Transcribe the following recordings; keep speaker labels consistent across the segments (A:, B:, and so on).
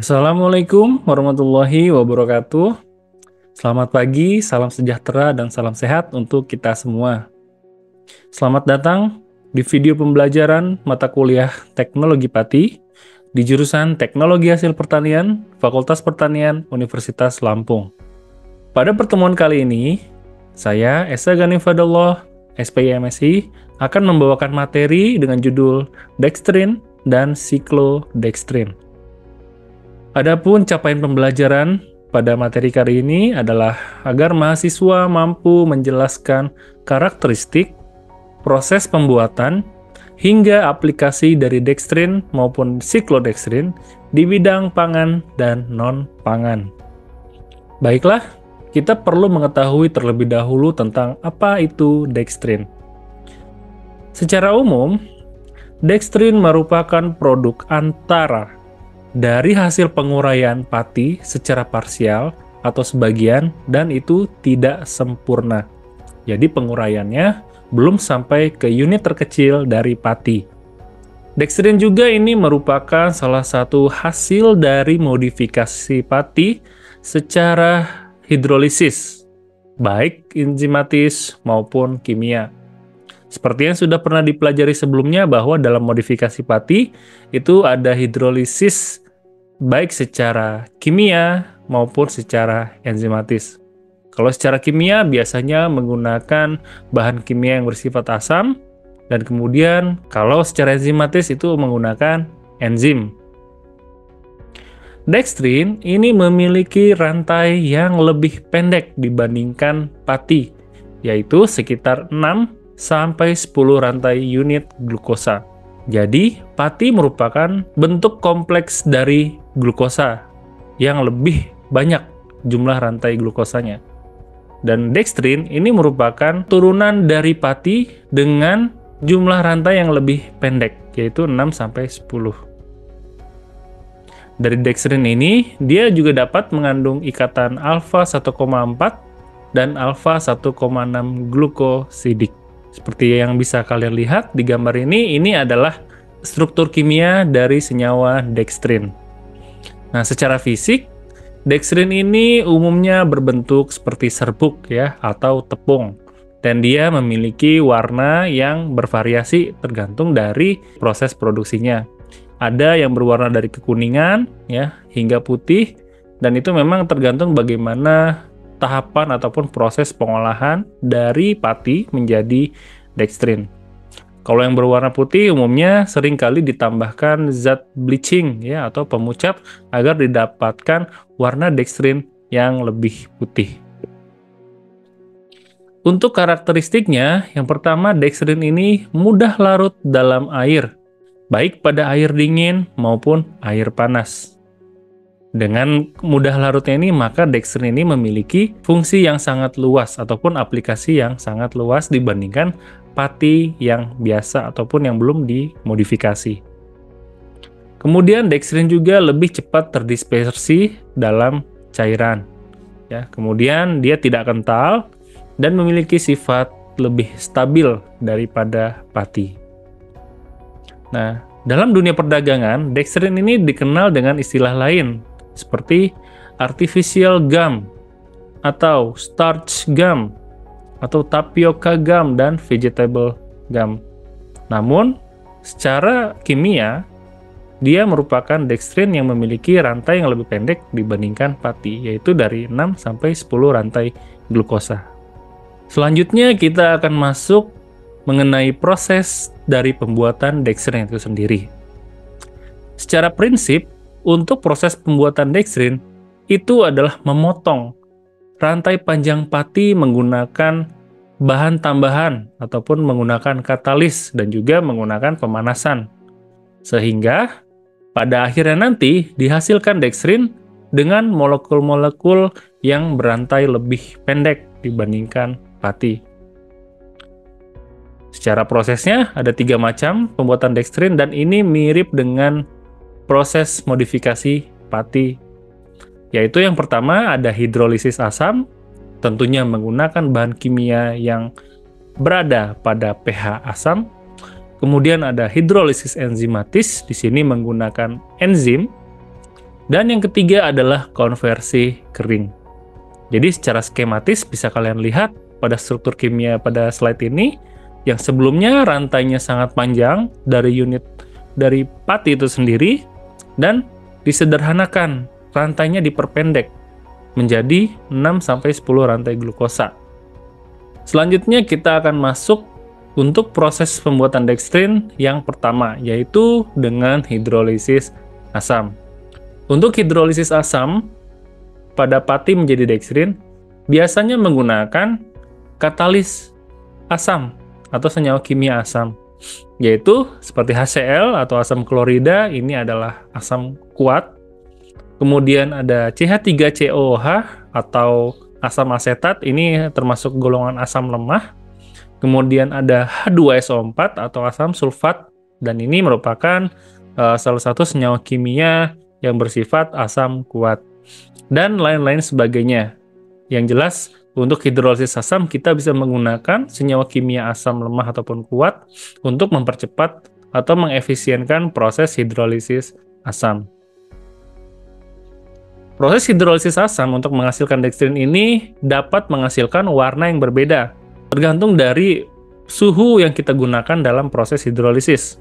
A: Assalamualaikum warahmatullahi wabarakatuh. Selamat pagi, salam sejahtera, dan salam sehat untuk kita semua. Selamat datang di video pembelajaran mata kuliah Teknologi Pati di jurusan Teknologi Hasil Pertanian, Fakultas Pertanian, Universitas Lampung. Pada pertemuan kali ini, saya, Esa Gani Fadullah, SPI MSI, akan membawakan materi dengan judul Dextrin dan Cyclodextrin. Adapun capaian pembelajaran pada materi kali ini adalah agar mahasiswa mampu menjelaskan karakteristik, proses pembuatan, hingga aplikasi dari dextrin maupun cyclodextrin di bidang pangan dan non-pangan. Baiklah, kita perlu mengetahui terlebih dahulu tentang apa itu dextrin. Secara umum, dextrin merupakan produk antara dari hasil penguraian pati secara parsial atau sebagian, dan itu tidak sempurna. Jadi penguraiannya belum sampai ke unit terkecil dari pati. Dextrin juga ini merupakan salah satu hasil dari modifikasi pati secara hidrolisis, baik enzimatis maupun kimia. Seperti yang sudah pernah dipelajari sebelumnya bahwa dalam modifikasi pati itu ada hidrolisis baik secara kimia maupun secara enzimatis. Kalau secara kimia biasanya menggunakan bahan kimia yang bersifat asam, dan kemudian kalau secara enzimatis itu menggunakan enzim. Dextrin ini memiliki rantai yang lebih pendek dibandingkan pati, yaitu sekitar 6-10 rantai unit glukosa. Jadi, pati merupakan bentuk kompleks dari glukosa yang lebih banyak jumlah rantai glukosanya. Dan dextrin ini merupakan turunan dari pati dengan jumlah rantai yang lebih pendek, yaitu 6-10. Dari dextrin ini, dia juga dapat mengandung ikatan alfa 1,4 dan alfa 1,6 glukosidik. Seperti yang bisa kalian lihat di gambar ini adalah struktur kimia dari senyawa dextrin. Nah, secara fisik, dextrin ini umumnya berbentuk seperti serbuk ya, atau tepung. Dan dia memiliki warna yang bervariasi tergantung dari proses produksinya. Ada yang berwarna dari kekuningan ya, hingga putih, dan itu memang tergantung bagaimana tahapan ataupun proses pengolahan dari pati menjadi dextrin. Kalau yang berwarna putih umumnya seringkali ditambahkan zat bleaching ya, atau pemucat agar didapatkan warna dextrin yang lebih putih. Untuk karakteristiknya, yang pertama, dextrin ini mudah larut dalam air, baik pada air dingin maupun air panas. Dengan mudah larutnya ini, maka dextrin ini memiliki fungsi yang sangat luas ataupun aplikasi yang sangat luas dibandingkan pati yang biasa ataupun yang belum dimodifikasi. Kemudian dextrin juga lebih cepat terdispersi dalam cairan. Ya, kemudian dia tidak kental dan memiliki sifat lebih stabil daripada pati. Nah, dalam dunia perdagangan, dextrin ini dikenal dengan istilah lain, seperti artificial gum, atau starch gum, atau tapioca gum, dan vegetable gum. Namun, secara kimia, dia merupakan dextrin yang memiliki rantai yang lebih pendek dibandingkan pati, yaitu dari 6-10 rantai glukosa. Selanjutnya, kita akan masuk mengenai proses dari pembuatan dextrin itu sendiri. Secara prinsip, untuk proses pembuatan dextrin itu adalah memotong rantai panjang pati menggunakan bahan tambahan ataupun menggunakan katalis dan juga menggunakan pemanasan. Sehingga pada akhirnya nanti dihasilkan dextrin dengan molekul-molekul yang berantai lebih pendek dibandingkan pati. Secara prosesnya ada 3 macam pembuatan dextrin, dan ini mirip dengan proses modifikasi pati, yaitu yang pertama ada hidrolisis asam, tentunya menggunakan bahan kimia yang berada pada pH asam. Kemudian ada hidrolisis enzimatis, di sini menggunakan enzim. Dan yang ketiga adalah konversi kering. Jadi secara skematis bisa kalian lihat pada struktur kimia pada slide ini, yang sebelumnya rantainya sangat panjang dari pati itu sendiri, dan disederhanakan, rantainya diperpendek menjadi 6-10 rantai glukosa. Selanjutnya kita akan masuk untuk proses pembuatan dekstrin yang pertama, yaitu dengan hidrolisis asam. Untuk hidrolisis asam pada pati menjadi dekstrin, biasanya menggunakan katalis asam atau senyawa kimia asam, yaitu seperti HCl atau asam klorida, ini adalah asam kuat. Kemudian ada CH3COOH atau asam asetat, ini termasuk golongan asam lemah. Kemudian ada H2SO4 atau asam sulfat, dan ini merupakan salah satu senyawa kimia yang bersifat asam kuat. Dan lain-lain sebagainya. Yang jelas, untuk hidrolisis asam kita bisa menggunakan senyawa kimia asam lemah ataupun kuat untuk mempercepat atau mengefisienkan proses hidrolisis asam. Proses hidrolisis asam untuk menghasilkan dekstrin ini dapat menghasilkan warna yang berbeda, tergantung dari suhu yang kita gunakan dalam proses hidrolisis.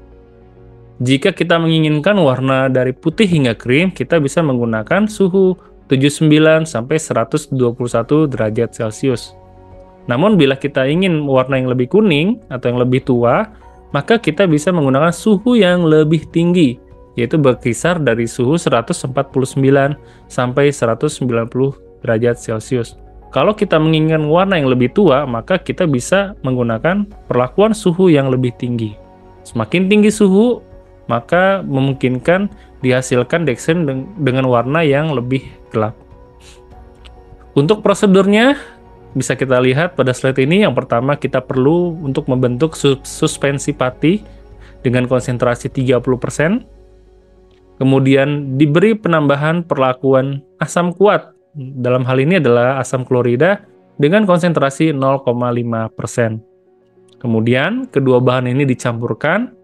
A: Jika kita menginginkan warna dari putih hingga krim, kita bisa menggunakan suhu 79 sampai 121 derajat Celcius. Namun bila kita ingin warna yang lebih kuning atau yang lebih tua, maka kita bisa menggunakan suhu yang lebih tinggi, yaitu berkisar dari suhu 149 sampai 190 derajat Celcius. Kalau kita menginginkan warna yang lebih tua, maka kita bisa menggunakan perlakuan suhu yang lebih tinggi. Semakin tinggi suhu, maka memungkinkan dihasilkan dekstrin dengan warna yang lebih gelap. Untuk prosedurnya, bisa kita lihat pada slide ini. Yang pertama, kita perlu untuk membentuk suspensi pati dengan konsentrasi 30%. Kemudian diberi penambahan perlakuan asam kuat. Dalam hal ini adalah asam klorida dengan konsentrasi 0,5%. Kemudian kedua bahan ini dicampurkan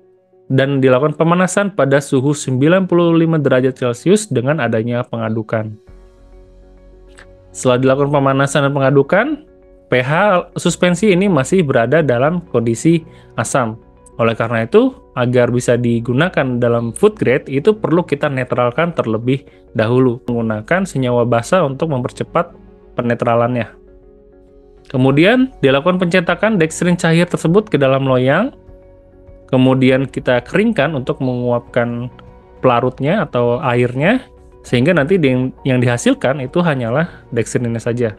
A: dan dilakukan pemanasan pada suhu 95 derajat Celcius dengan adanya pengadukan. Setelah dilakukan pemanasan dan pengadukan, pH suspensi ini masih berada dalam kondisi asam. Oleh karena itu, agar bisa digunakan dalam food grade, itu perlu kita netralkan terlebih dahulu, menggunakan senyawa basa untuk mempercepat penetralannya. Kemudian, dilakukan pencetakan dekstrin cair tersebut ke dalam loyang, kemudian kita keringkan untuk menguapkan pelarutnya atau airnya, sehingga nanti yang dihasilkan itu hanyalah dekstrinnya saja.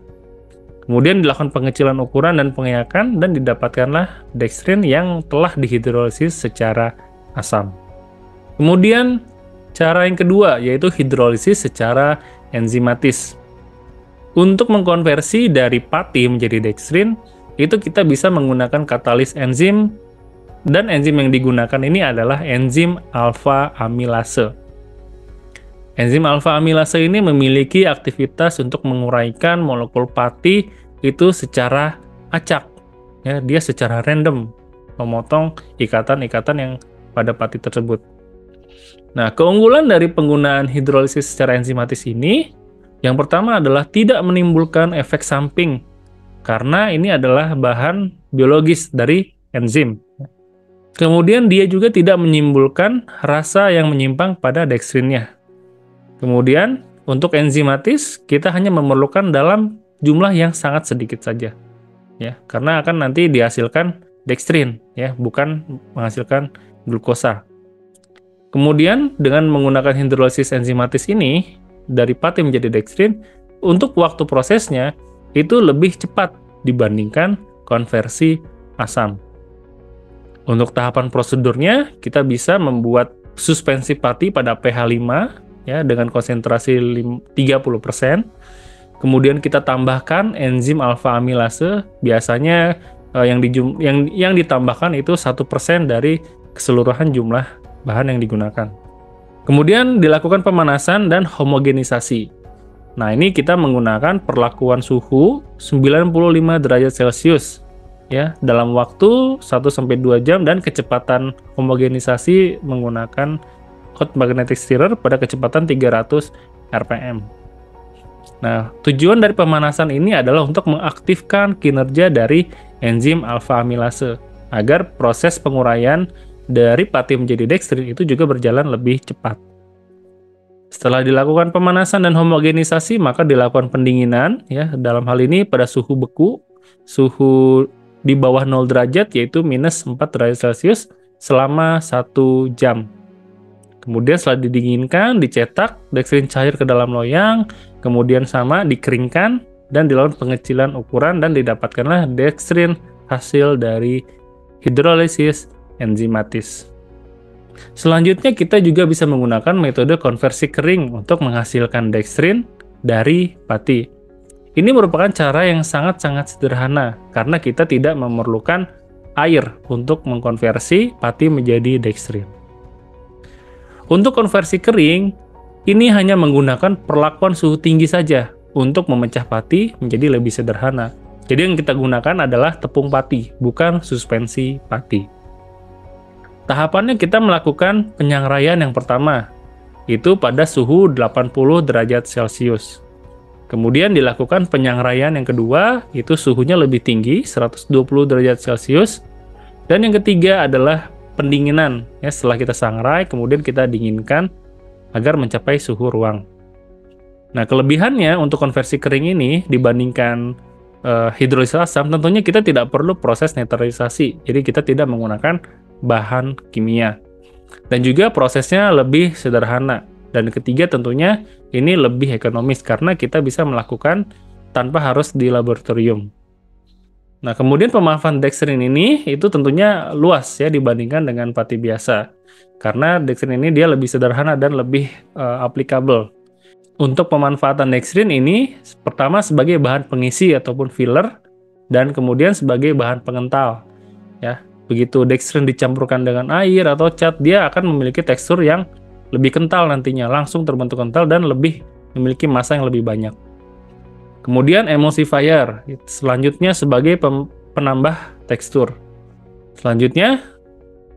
A: Kemudian dilakukan pengecilan ukuran dan pengeyakan, dan didapatkanlah dekstrin yang telah dihidrolisis secara asam. Kemudian cara yang kedua yaitu hidrolisis secara enzimatis. Untuk mengkonversi dari pati menjadi dekstrin, itu kita bisa menggunakan katalis enzim, dan enzim yang digunakan ini adalah enzim alfa amilase. Enzim alfa amilase ini memiliki aktivitas untuk menguraikan molekul pati itu secara acak. Ya, dia secara random memotong ikatan-ikatan yang pada pati tersebut. Nah, keunggulan dari penggunaan hidrolisis secara enzimatis ini, yang pertama adalah tidak menimbulkan efek samping, karena ini adalah bahan biologis dari enzim. Kemudian dia juga tidak menimbulkan rasa yang menyimpang pada dekstrinnya. Kemudian, untuk enzimatis, kita hanya memerlukan dalam jumlah yang sangat sedikit saja. Ya, karena akan nanti dihasilkan dekstrin, ya, bukan menghasilkan glukosa. Kemudian, dengan menggunakan hidrolisis enzimatis ini, dari pati menjadi dekstrin, untuk waktu prosesnya, itu lebih cepat dibandingkan konversi asam. Untuk tahapan prosedurnya, kita bisa membuat suspensi pati pada pH 5, ya, dengan konsentrasi 30%. Kemudian kita tambahkan enzim alfa amilase, biasanya yang ditambahkan itu 1% dari keseluruhan jumlah bahan yang digunakan. Kemudian dilakukan pemanasan dan homogenisasi. Nah, ini kita menggunakan perlakuan suhu 95 derajat Celcius, ya, dalam waktu 1-2 jam, dan kecepatan homogenisasi menggunakan hot magnetic stirrer pada kecepatan 300 rpm. Nah, tujuan dari pemanasan ini adalah untuk mengaktifkan kinerja dari enzim alfa amilase agar proses penguraian dari pati menjadi dekstrin itu juga berjalan lebih cepat. Setelah dilakukan pemanasan dan homogenisasi, maka dilakukan pendinginan, ya, dalam hal ini pada suhu beku, suhu di bawah 0 derajat, yaitu minus 4 derajat Celcius, selama 1 jam. Kemudian setelah didinginkan, dicetak dekstrin cair ke dalam loyang, kemudian sama dikeringkan, dan dilakukan pengecilan ukuran, dan didapatkanlah dekstrin hasil dari hidrolisis enzimatis. Selanjutnya kita juga bisa menggunakan metode konversi kering untuk menghasilkan dekstrin dari pati. Ini merupakan cara yang sangat-sangat sederhana karena kita tidak memerlukan air untuk mengkonversi pati menjadi dekstrin. Untuk konversi kering, ini hanya menggunakan perlakuan suhu tinggi saja untuk memecah pati menjadi lebih sederhana. Jadi yang kita gunakan adalah tepung pati, bukan suspensi pati. Tahapannya kita melakukan penyangraian yang pertama, itu pada suhu 80 derajat Celcius. Kemudian dilakukan penyangraian yang kedua, itu suhunya lebih tinggi, 120 derajat Celcius. Dan yang ketiga adalah pendinginan. Ya, setelah kita sangrai, kemudian kita dinginkan agar mencapai suhu ruang. Nah, kelebihannya untuk konversi kering ini dibandingkan hidrolisis asam, tentunya kita tidak perlu proses netralisasi. Jadi kita tidak menggunakan bahan kimia. Dan juga prosesnya lebih sederhana. Dan ketiga tentunya ini lebih ekonomis karena kita bisa melakukan tanpa harus di laboratorium. Nah, kemudian pemanfaatan dekstrin ini itu tentunya luas ya dibandingkan dengan pati biasa. Karena dekstrin ini dia lebih sederhana dan lebih applicable. Untuk pemanfaatan dekstrin ini pertama sebagai bahan pengisi ataupun filler, dan kemudian sebagai bahan pengental. Ya, begitu dekstrin dicampurkan dengan air atau cat, dia akan memiliki tekstur yang lebih kental nantinya, langsung terbentuk kental dan lebih memiliki massa yang lebih banyak. Kemudian emulsifier, selanjutnya sebagai penambah tekstur. Selanjutnya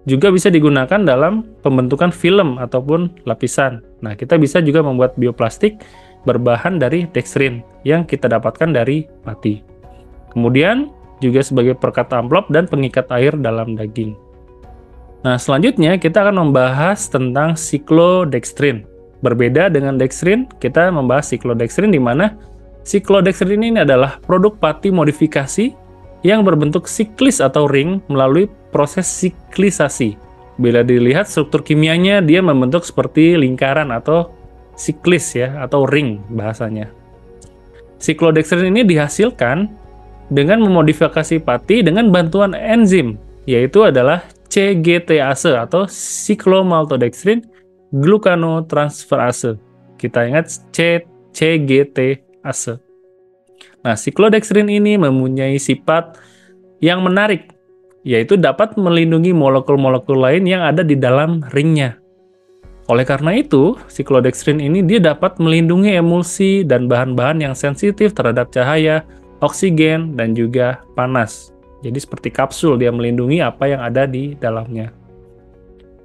A: juga bisa digunakan dalam pembentukan film ataupun lapisan. Nah, kita bisa juga membuat bioplastik berbahan dari dekstrin yang kita dapatkan dari pati. Kemudian juga sebagai perekat amplop dan pengikat air dalam daging. Nah, selanjutnya kita akan membahas tentang siklodekstrin. Berbeda dengan dekstrin, kita membahas siklodekstrin di mana siklodekstrin ini adalah produk pati modifikasi yang berbentuk siklis atau ring melalui proses siklisasi. Bila dilihat struktur kimianya, dia membentuk seperti lingkaran atau siklis ya, atau ring bahasanya. Siklodekstrin ini dihasilkan dengan memodifikasi pati dengan bantuan enzim, yaitu adalah CGTase atau siklomaltodextrin glucanotransferase. Kita ingat CGTase. Nah, siklodekstrin ini mempunyai sifat yang menarik, yaitu dapat melindungi molekul-molekul lain yang ada di dalam ringnya. Oleh karena itu, siklodekstrin ini dia dapat melindungi emulsi dan bahan-bahan yang sensitif terhadap cahaya, oksigen, dan juga panas. Jadi seperti kapsul, dia melindungi apa yang ada di dalamnya.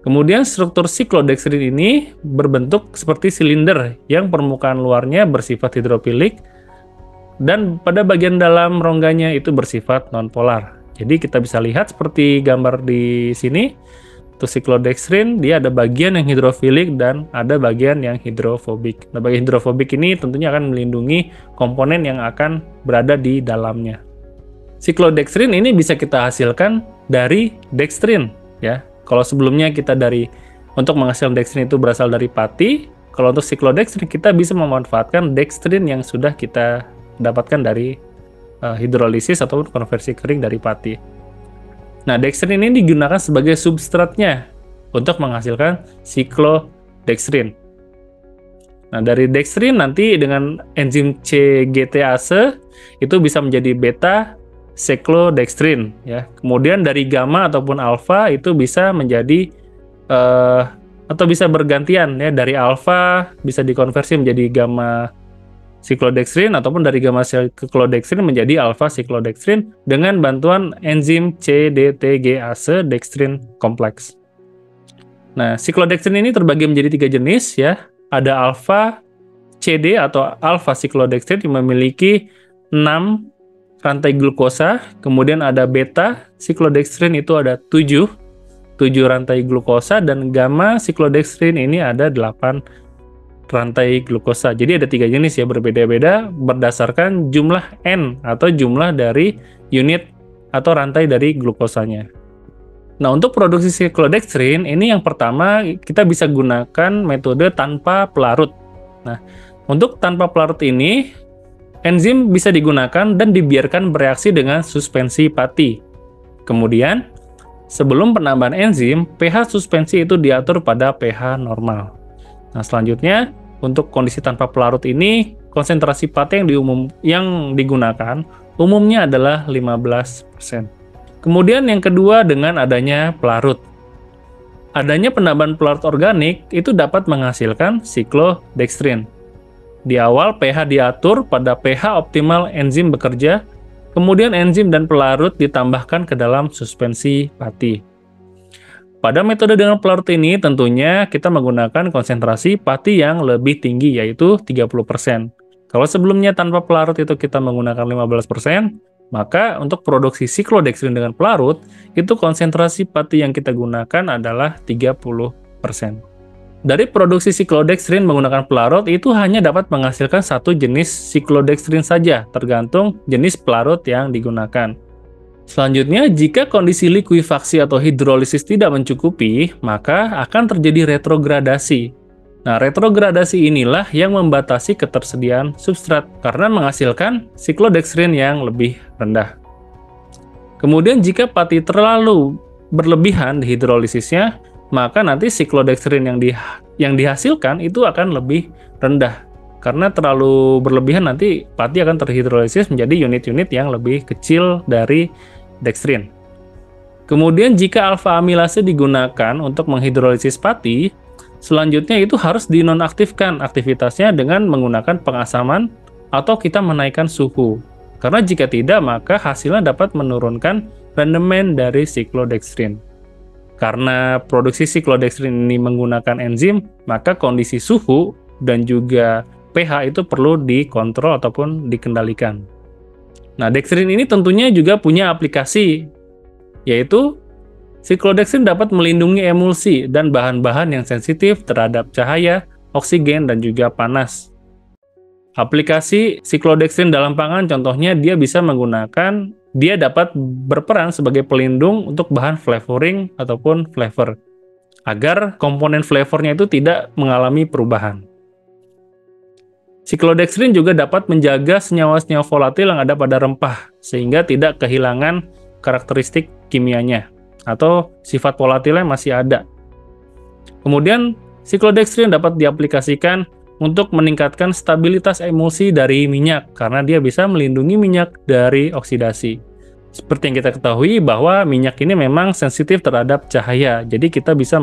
A: Kemudian struktur siklodekstrin ini berbentuk seperti silinder yang permukaan luarnya bersifat hidrofilik dan pada bagian dalam rongganya itu bersifat nonpolar. Jadi kita bisa lihat seperti gambar di sini. Untuk siklodekstrin, dia ada bagian yang hidrofilik dan ada bagian yang hidrofobik. Nah, bagian hidrofobik ini tentunya akan melindungi komponen yang akan berada di dalamnya. Siklodekstrin ini bisa kita hasilkan dari dekstrin, ya. Kalau sebelumnya kita untuk menghasilkan dekstrin itu berasal dari pati, kalau untuk siklodekstrin kita bisa memanfaatkan dekstrin yang sudah kita dapatkan dari hidrolisis ataupun konversi kering dari pati. Nah, dekstrin ini digunakan sebagai substratnya untuk menghasilkan siklodekstrin. Nah, dari dekstrin nanti dengan enzim CGTase itu bisa menjadi beta siklodekstrin ya. Kemudian dari gamma ataupun alfa itu bisa menjadi atau bisa bergantian ya, dari alfa bisa dikonversi menjadi gamma siklodekstrin ataupun dari gamma siklodekstrin menjadi alfa siklodekstrin dengan bantuan enzim CDTGase dekstrin kompleks. Nah, siklodekstrin ini terbagi menjadi 3 jenis ya. Ada alfa C CD atau alpha cyclodextrin yang memiliki 6 rantai glukosa, kemudian ada beta cyclodextrin itu ada 7 rantai glukosa, dan gamma cyclodextrin ini ada 8 rantai glukosa. Jadi ada 3 jenis ya, berbeda-beda berdasarkan jumlah N atau jumlah dari unit atau rantai dari glukosanya. Nah, untuk produksi cyclodextrin ini yang pertama kita bisa gunakan metode tanpa pelarut. Nah, untuk tanpa pelarut ini enzim bisa digunakan dan dibiarkan bereaksi dengan suspensi pati. Kemudian, sebelum penambahan enzim, pH suspensi itu diatur pada pH normal. Nah, selanjutnya, untuk kondisi tanpa pelarut ini, konsentrasi pati yang digunakan umumnya adalah 15%. Kemudian yang kedua, dengan adanya pelarut. Adanya penambahan pelarut organik itu dapat menghasilkan cyclodextrin. Di awal pH diatur pada pH optimal enzim bekerja, kemudian enzim dan pelarut ditambahkan ke dalam suspensi pati. Pada metode dengan pelarut ini tentunya kita menggunakan konsentrasi pati yang lebih tinggi, yaitu 30%. Kalau sebelumnya tanpa pelarut itu kita menggunakan 15%, maka untuk produksi cyclodextrin dengan pelarut, itu konsentrasi pati yang kita gunakan adalah 30%. Dari produksi cyclodextrin menggunakan pelarut itu hanya dapat menghasilkan satu jenis cyclodextrin saja, tergantung jenis pelarut yang digunakan. Selanjutnya, jika kondisi likuifaksi atau hidrolisis tidak mencukupi, maka akan terjadi retrogradasi. Nah, retrogradasi inilah yang membatasi ketersediaan substrat karena menghasilkan cyclodextrin yang lebih rendah. Kemudian, jika pati terlalu berlebihan di hidrolisisnya, maka nanti cyclodextrin yang dihasilkan itu akan lebih rendah. Karena terlalu berlebihan nanti pati akan terhidrolisis menjadi unit-unit yang lebih kecil dari dextrin. Kemudian jika alfa amilase digunakan untuk menghidrolisis pati, selanjutnya itu harus dinonaktifkan aktivitasnya dengan menggunakan pengasaman atau kita menaikkan suhu. Karena jika tidak, maka hasilnya dapat menurunkan rendemen dari cyclodextrin. Karena produksi cyclodextrin ini menggunakan enzim, maka kondisi suhu dan juga pH itu perlu dikontrol ataupun dikendalikan. Nah, dextrin ini tentunya juga punya aplikasi, yaitu cyclodextrin dapat melindungi emulsi dan bahan-bahan yang sensitif terhadap cahaya, oksigen, dan juga panas. Aplikasi cyclodextrin dalam pangan contohnya dia dapat berperan sebagai pelindung untuk bahan flavoring ataupun flavor, agar komponen flavornya itu tidak mengalami perubahan. Cyclodextrin juga dapat menjaga senyawa-senyawa volatil yang ada pada rempah, sehingga tidak kehilangan karakteristik kimianya, atau sifat volatilnya masih ada. Kemudian, cyclodextrin dapat diaplikasikan untuk meningkatkan stabilitas emulsi dari minyak, karena dia bisa melindungi minyak dari oksidasi. Seperti yang kita ketahui bahwa minyak ini memang sensitif terhadap cahaya, jadi kita bisa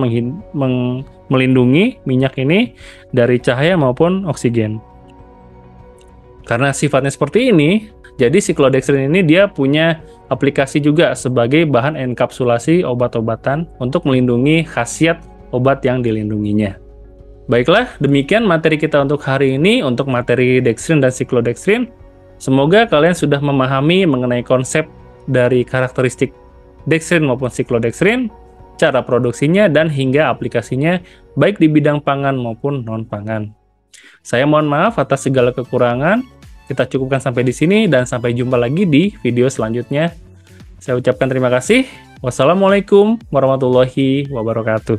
A: melindungi minyak ini dari cahaya maupun oksigen. Karena sifatnya seperti ini, jadi cyclodextrin ini dia punya aplikasi juga sebagai bahan enkapsulasi obat-obatan untuk melindungi khasiat obat yang dilindunginya. Baiklah, demikian materi kita untuk hari ini, untuk materi dextrin dan cyclodextrin. Semoga kalian sudah memahami mengenai konsep dari karakteristik dextrin maupun cyclodextrin, cara produksinya, dan hingga aplikasinya, baik di bidang pangan maupun non-pangan. Saya mohon maaf atas segala kekurangan. Kita cukupkan sampai di sini, dan sampai jumpa lagi di video selanjutnya. Saya ucapkan terima kasih. Wassalamualaikum warahmatullahi wabarakatuh.